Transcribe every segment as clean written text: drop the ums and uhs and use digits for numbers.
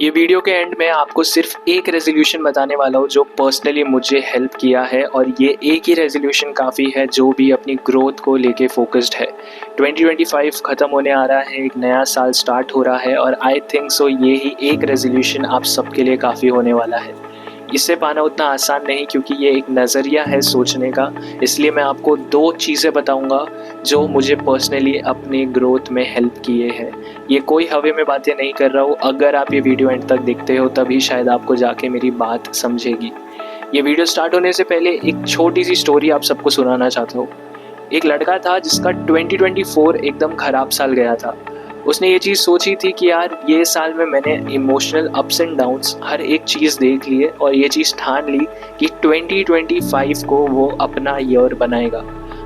ये वीडियो के एंड में आपको सिर्फ एक रेजोल्यूशन बताने वाला हूँ जो पर्सनली मुझे हेल्प किया है, और ये एक ही रेजोल्यूशन काफ़ी है जो भी अपनी ग्रोथ को लेके फोकस्ड है। 2025 ख़त्म होने आ रहा है, एक नया साल स्टार्ट हो रहा है, और आई थिंक सो ये ही एक रेजोल्यूशन आप सबके लिए काफ़ी होने वाला है। इसे पाना उतना आसान नहीं, क्योंकि ये एक नज़रिया है सोचने का। इसलिए मैं आपको दो चीज़ें बताऊंगा जो मुझे पर्सनली अपनी ग्रोथ में हेल्प किए हैं। ये कोई हवा में बातें नहीं कर रहा हूँ, अगर आप ये वीडियो एंड तक देखते हो तभी शायद आपको जाके मेरी बात समझेगी। ये वीडियो स्टार्ट होने से पहले एक छोटी सी स्टोरी आप सबको सुनाना चाहता हूँ। एक लड़का था जिसका 2024 एकदम ख़राब साल गया था। उसने ये चीज़ सोची थी कि यार ये साल में मैंने इमोशनल अप्स एंड डाउन्स हर एक चीज़ देख ली है, और ये चीज़ ठान ली कि 2025 को वो अपना ईयर बनाएगा।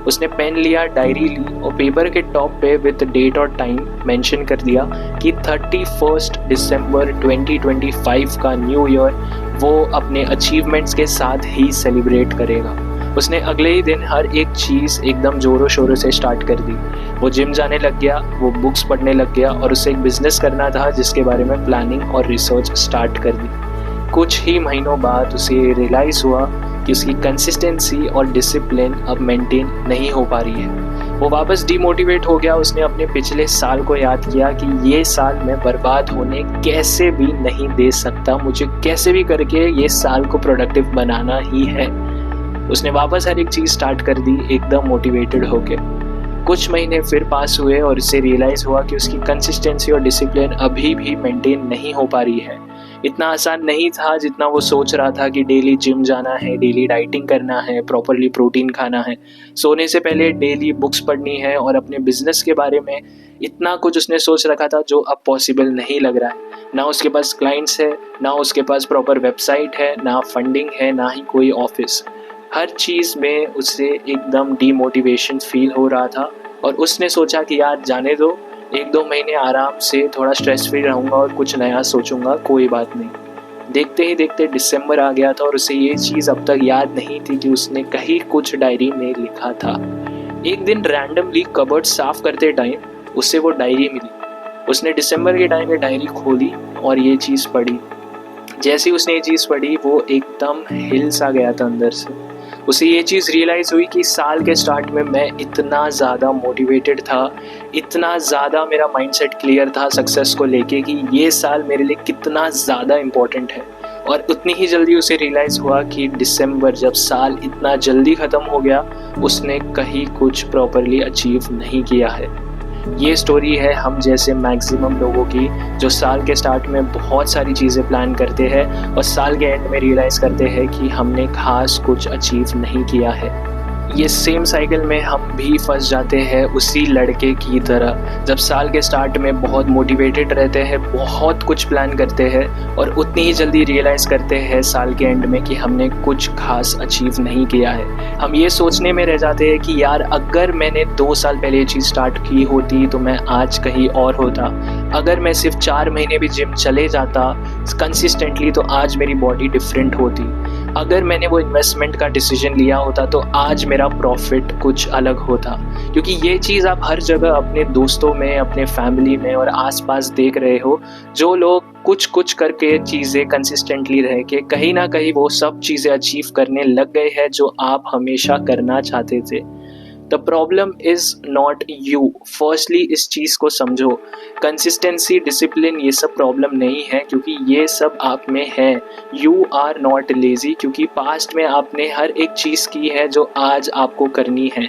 उसने पेन लिया, डायरी ली, और पेपर के टॉप पे विद डेट और टाइम मेंशन कर दिया कि 31 दिसंबर 2025 का न्यू ईयर वो अपने अचीवमेंट्स के साथ ही सेलिब्रेट करेगा। उसने अगले ही दिन हर एक चीज़ एकदम ज़ोरों शोरों से स्टार्ट कर दी। वो जिम जाने लग गया, वो बुक्स पढ़ने लग गया, और उसे एक बिज़नेस करना था जिसके बारे में प्लानिंग और रिसर्च स्टार्ट कर दी। कुछ ही महीनों बाद उसे रियलाइज़ हुआ कि उसकी कंसिस्टेंसी और डिसिप्लिन अब मेंटेन नहीं हो पा रही है। वो वापस डीमोटिवेट हो गया। उसने अपने पिछले साल को याद किया कि ये साल मैं बर्बाद होने कैसे भी नहीं दे सकता, मुझे कैसे भी करके ये साल को प्रोडक्टिव बनाना ही है। उसने वापस हर एक चीज़ स्टार्ट कर दी एकदम मोटिवेटेड होके। कुछ महीने फिर पास हुए और उसे रियलाइज़ हुआ कि उसकी कंसिस्टेंसी और डिसिप्लिन अभी भी मेंटेन नहीं हो पा रही है। इतना आसान नहीं था जितना वो सोच रहा था कि डेली जिम जाना है, डेली डाइटिंग करना है, प्रॉपरली प्रोटीन खाना है, सोने से पहले डेली बुक्स पढ़नी है, और अपने बिजनेस के बारे में इतना कुछ उसने सोच रखा था जो अब पॉसिबल नहीं लग रहा है। ना उसके पास क्लाइंट्स है, ना उसके पास प्रॉपर वेबसाइट है, ना फंडिंग है, ना ही कोई ऑफिस। हर चीज़ में उसे एकदम डीमोटिवेशन फील हो रहा था, और उसने सोचा कि यार जाने दो, एक दो महीने आराम से थोड़ा स्ट्रेस फ्री रहूँगा और कुछ नया सोचूंगा, कोई बात नहीं। देखते ही देखते दिसंबर आ गया था, और उसे ये चीज़ अब तक याद नहीं थी कि उसने कहीं कुछ डायरी में लिखा था। एक दिन रैंडमली कबर्ड साफ करते टाइम उसे वो डायरी मिली। उसने दिसंबर के टाइम में डायरी खोली और ये चीज़ पढ़ी। जैसे ही उसने ये चीज़ पढ़ी वो एकदम हिल सा गया था अंदर से। उसे ये चीज़ रियलाइज़ हुई कि साल के स्टार्ट में मैं इतना ज़्यादा मोटिवेटेड था, इतना ज़्यादा मेरा माइंडसेट क्लियर था सक्सेस को लेके कि ये साल मेरे लिए कितना ज़्यादा इम्पोर्टेंट है। और उतनी ही जल्दी उसे रियलाइज़ हुआ कि दिसंबर जब साल इतना जल्दी ख़त्म हो गया, उसने कहीं कुछ प्रॉपरली अचीव नहीं किया है। ये स्टोरी है हम जैसे मैक्सिमम लोगों की, जो साल के स्टार्ट में बहुत सारी चीज़ें प्लान करते हैं और साल के एंड में रियलाइज़ करते हैं कि हमने खास कुछ अचीव नहीं किया है। ये सेम साइकिल में हम भी फंस जाते हैं उसी लड़के की तरह, जब साल के स्टार्ट में बहुत मोटिवेटेड रहते हैं, बहुत कुछ प्लान करते हैं, और उतनी ही जल्दी रियलाइज़ करते हैं साल के एंड में कि हमने कुछ खास अचीव नहीं किया है। हम ये सोचने में रह जाते हैं कि यार अगर मैंने 2 साल पहले ये चीज़ स्टार्ट की होती तो मैं आज कहीं और होता। अगर मैं सिर्फ 4 महीने भी जिम चले जाता कंसिस्टेंटली तो आज मेरी बॉडी डिफरेंट होती। अगर मैंने वो इन्वेस्टमेंट का डिसीजन लिया होता तो आज मेरा प्रॉफिट कुछ अलग होता। क्योंकि ये चीज़ आप हर जगह अपने दोस्तों में, अपने फैमिली में और आसपास देख रहे हो, जो लोग कुछ कुछ करके चीज़ें कंसिस्टेंटली रह के कहीं ना कहीं वो सब चीज़ें अचीव करने लग गए हैं जो आप हमेशा करना चाहते थे। The problem is not you. Firstly इस चीज़ को समझो, कंसिस्टेंसी, डिसिप्लिन ये सब प्रॉब्लम नहीं है, क्योंकि ये सब आप में है। यू आर नॉट लेज़ी, क्योंकि पास्ट में आपने हर एक चीज़ की है जो आज आपको करनी है।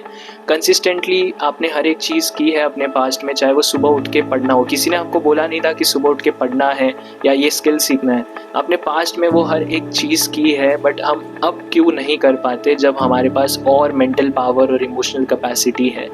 कंसिस्टेंटली आपने हर एक चीज़ की है अपने पास्ट में, चाहे वो सुबह उठ के पढ़ना हो। किसी ने आपको बोला नहीं था कि सुबह उठ के पढ़ना है या ये स्किल सीखना है। आपने पास्ट में वो हर एक चीज़ की है, बट हम अब क्यों नहीं कर पाते जब हमारे पास और मेंटल पावर और इमोशनल कैपेसिटी है।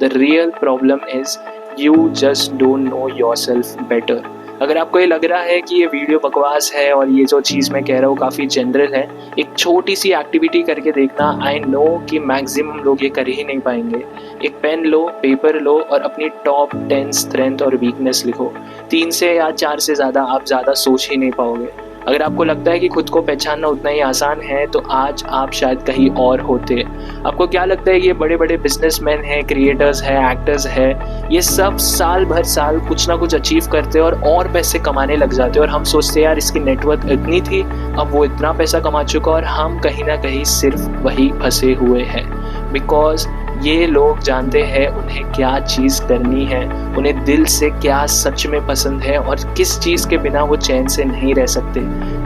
The real problem is you just don't know yourself better. अगर आपको ये लग रहा है कि ये वीडियो बकवास है और ये जो चीज़ मैं कह रहा हूँ काफ़ी जनरल है, एक छोटी सी एक्टिविटी करके देखना। आई नो कि मैक्सिमम लोग ये कर ही नहीं पाएंगे। एक पेन लो, पेपर लो, और अपनी टॉप 10 स्ट्रेंथ और वीकनेस लिखो। 3 से या 4 से ज़्यादा आप ज़्यादा सोच ही नहीं पाओगे। अगर आपको लगता है कि खुद को पहचानना उतना ही आसान है तो आज आप शायद कहीं और होते। आपको क्या लगता है ये बड़े बड़े बिजनेसमैन हैं, क्रिएटर्स हैं, एक्टर्स हैं, ये सब साल भर साल कुछ ना कुछ अचीव करते और पैसे कमाने लग जाते और हम सोचते यार इसकी नेटवर्थ इतनी थी, अब वो इतना पैसा कमा चुका और हम कहीं ना कहीं सिर्फ वही फंसे हुए हैं। बिकॉज ये लोग जानते हैं उन्हें क्या चीज़ करनी है, उन्हें दिल से क्या सच में पसंद है और किस चीज़ के बिना वो चैन से नहीं रह सकते।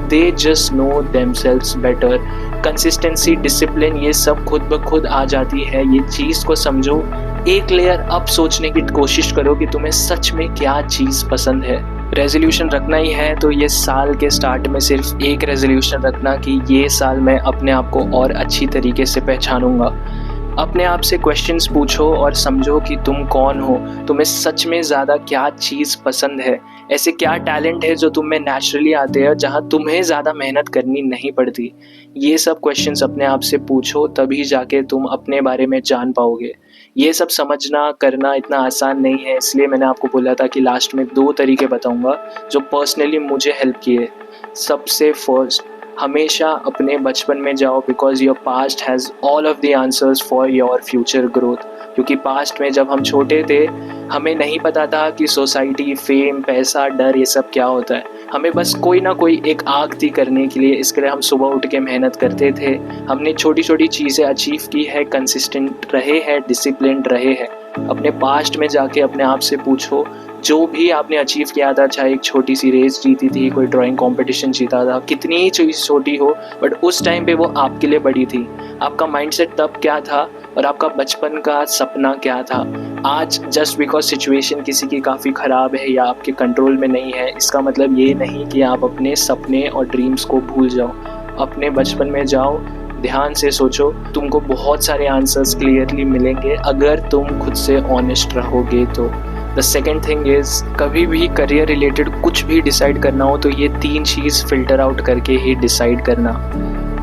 They just know themselves better. Consistency, discipline, ये सब खुद ब खुद आ जाती है। ये चीज़ को समझो, एक लेयर अप सोचने की कोशिश करो कि तुम्हें सच में क्या चीज़ पसंद है। रेजोल्यूशन रखना ही है तो ये साल के स्टार्ट में सिर्फ एक रेजोल्यूशन रखना कि ये साल मैं अपने आप को और अच्छी तरीके से पहचानूंगा। अपने आप से क्वेश्चंस पूछो और समझो कि तुम कौन हो, तुम्हें सच में ज़्यादा क्या चीज़ पसंद है, ऐसे क्या टैलेंट है जो तुम में नेचुरली आते हैं जहाँ तुम्हें ज़्यादा मेहनत करनी नहीं पड़ती। ये सब क्वेश्चंस अपने आप से पूछो, तभी जाके तुम अपने बारे में जान पाओगे। ये सब समझना करना इतना आसान नहीं है, इसलिए मैंने आपको बोला था कि लास्ट में 2 तरीके बताऊंगा जो पर्सनली मुझे हेल्प किए। सबसे फर्स्ट, हमेशा अपने बचपन में जाओ because your past has all of the answers for your future growth. क्योंकि पास्ट में जब हम छोटे थे हमें नहीं पता था कि सोसाइटी, फेम, पैसा, डर ये सब क्या होता है। हमें बस कोई ना कोई एक आग थी करने के लिए, इसके लिए हम सुबह उठ के मेहनत करते थे। हमने छोटी छोटी चीज़ें अचीव की है, कंसिस्टेंट रहे हैं, डिसिप्लिन्ड रहे हैं। अपने पास्ट में जाके अपने आप से पूछो जो भी आपने अचीव किया था, चाहे एक छोटी सी रेस जीती थी, कोई ड्राइंग कंपटीशन जीता था, कितनी ही चीज़ छोटी हो बट उस टाइम पे वो आपके लिए बड़ी थी। आपका माइंडसेट तब क्या था और आपका बचपन का सपना क्या था। आज जस्ट बिकॉज सिचुएशन किसी की काफ़ी ख़राब है या आपके कंट्रोल में नहीं है, इसका मतलब ये नहीं कि आप अपने सपने और ड्रीम्स को भूल जाओ। अपने बचपन में जाओ, ध्यान से सोचो, तुमको बहुत सारे आंसर्स क्लियरली मिलेंगे अगर तुम खुद से ऑनेस्ट रहोगे तो। द सेकेंड थिंग इज़, कभी भी करियर रिलेटेड कुछ भी डिसाइड करना हो तो ये 3 चीज़ फिल्टर आउट करके ही डिसाइड करना।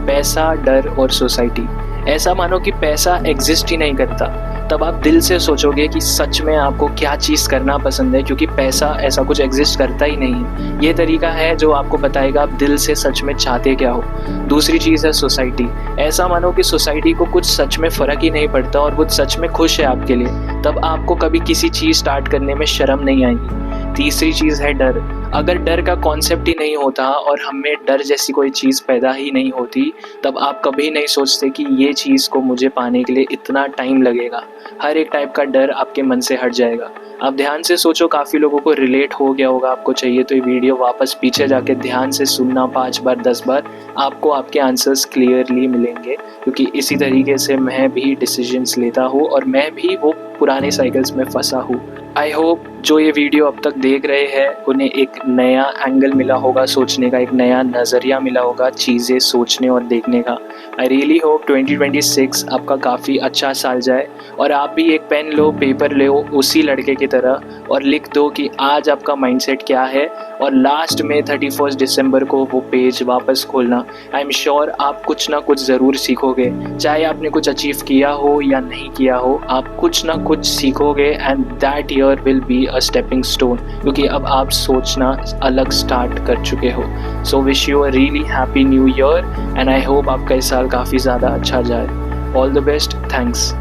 पैसा, डर और सोसाइटी। ऐसा मानो कि पैसा एग्जिस्ट ही नहीं करता, तब आप दिल से सोचोगे कि सच में आपको क्या चीज़ करना पसंद है, क्योंकि पैसा ऐसा कुछ एग्जिस्ट करता ही नहीं है। ये तरीका है जो आपको बताएगा आप दिल से सच में चाहते क्या हो। दूसरी चीज़ है सोसाइटी। ऐसा मानो कि सोसाइटी को कुछ सच में फ़र्क ही नहीं पड़ता और वो सच में खुश है आपके लिए, तब आपको कभी किसी चीज़ स्टार्ट करने में शर्म नहीं आएगी। तीसरी चीज़ है डर। अगर डर का कॉन्सेप्ट ही नहीं होता और हमें डर जैसी कोई चीज़ पैदा ही नहीं होती, तब आप कभी नहीं सोचते कि ये चीज़ को मुझे पाने के लिए इतना टाइम लगेगा। हर एक टाइप का डर आपके मन से हट जाएगा। आप ध्यान से सोचो, काफ़ी लोगों को रिलेट हो गया होगा। आपको चाहिए तो ये वीडियो वापस पीछे जाके ध्यान से सुनना 5 बार 10 बार, आपको आपके आंसर्स क्लियरली मिलेंगे। क्योंकि इसी तरीके से मैं भी डिसीजंस लेता हूँ और मैं भी वो पुराने साइकिल्स में फंसा हूँ। आई होप जो ये वीडियो अब तक देख रहे हैं उन्हें एक नया एंगल मिला होगा सोचने का, एक नया नज़रिया मिला होगा चीज़ें सोचने और देखने का। आई रियली होप 2026 आपका काफ़ी अच्छा साल जाए और आप भी एक पेन लो, पेपर लो उसी लड़के की तरह और लिख दो कि आज आपका माइंडसेट क्या है और लास्ट में 31 दिसंबर को वो पेज वापस खोलना। आई एम श्योर आप कुछ ना कुछ ज़रूर सीखोगे, चाहे आपने कुछ अचीव किया हो या नहीं किया हो, आप कुछ ना कुछ सीखोगे and that year will be a stepping stone, क्योंकि अब आप सोचना अलग स्टार्ट कर चुके हो। So wish you a really happy new year and I hope आपका इस साल काफ़ी ज़्यादा अच्छा जाए। All the best, thanks.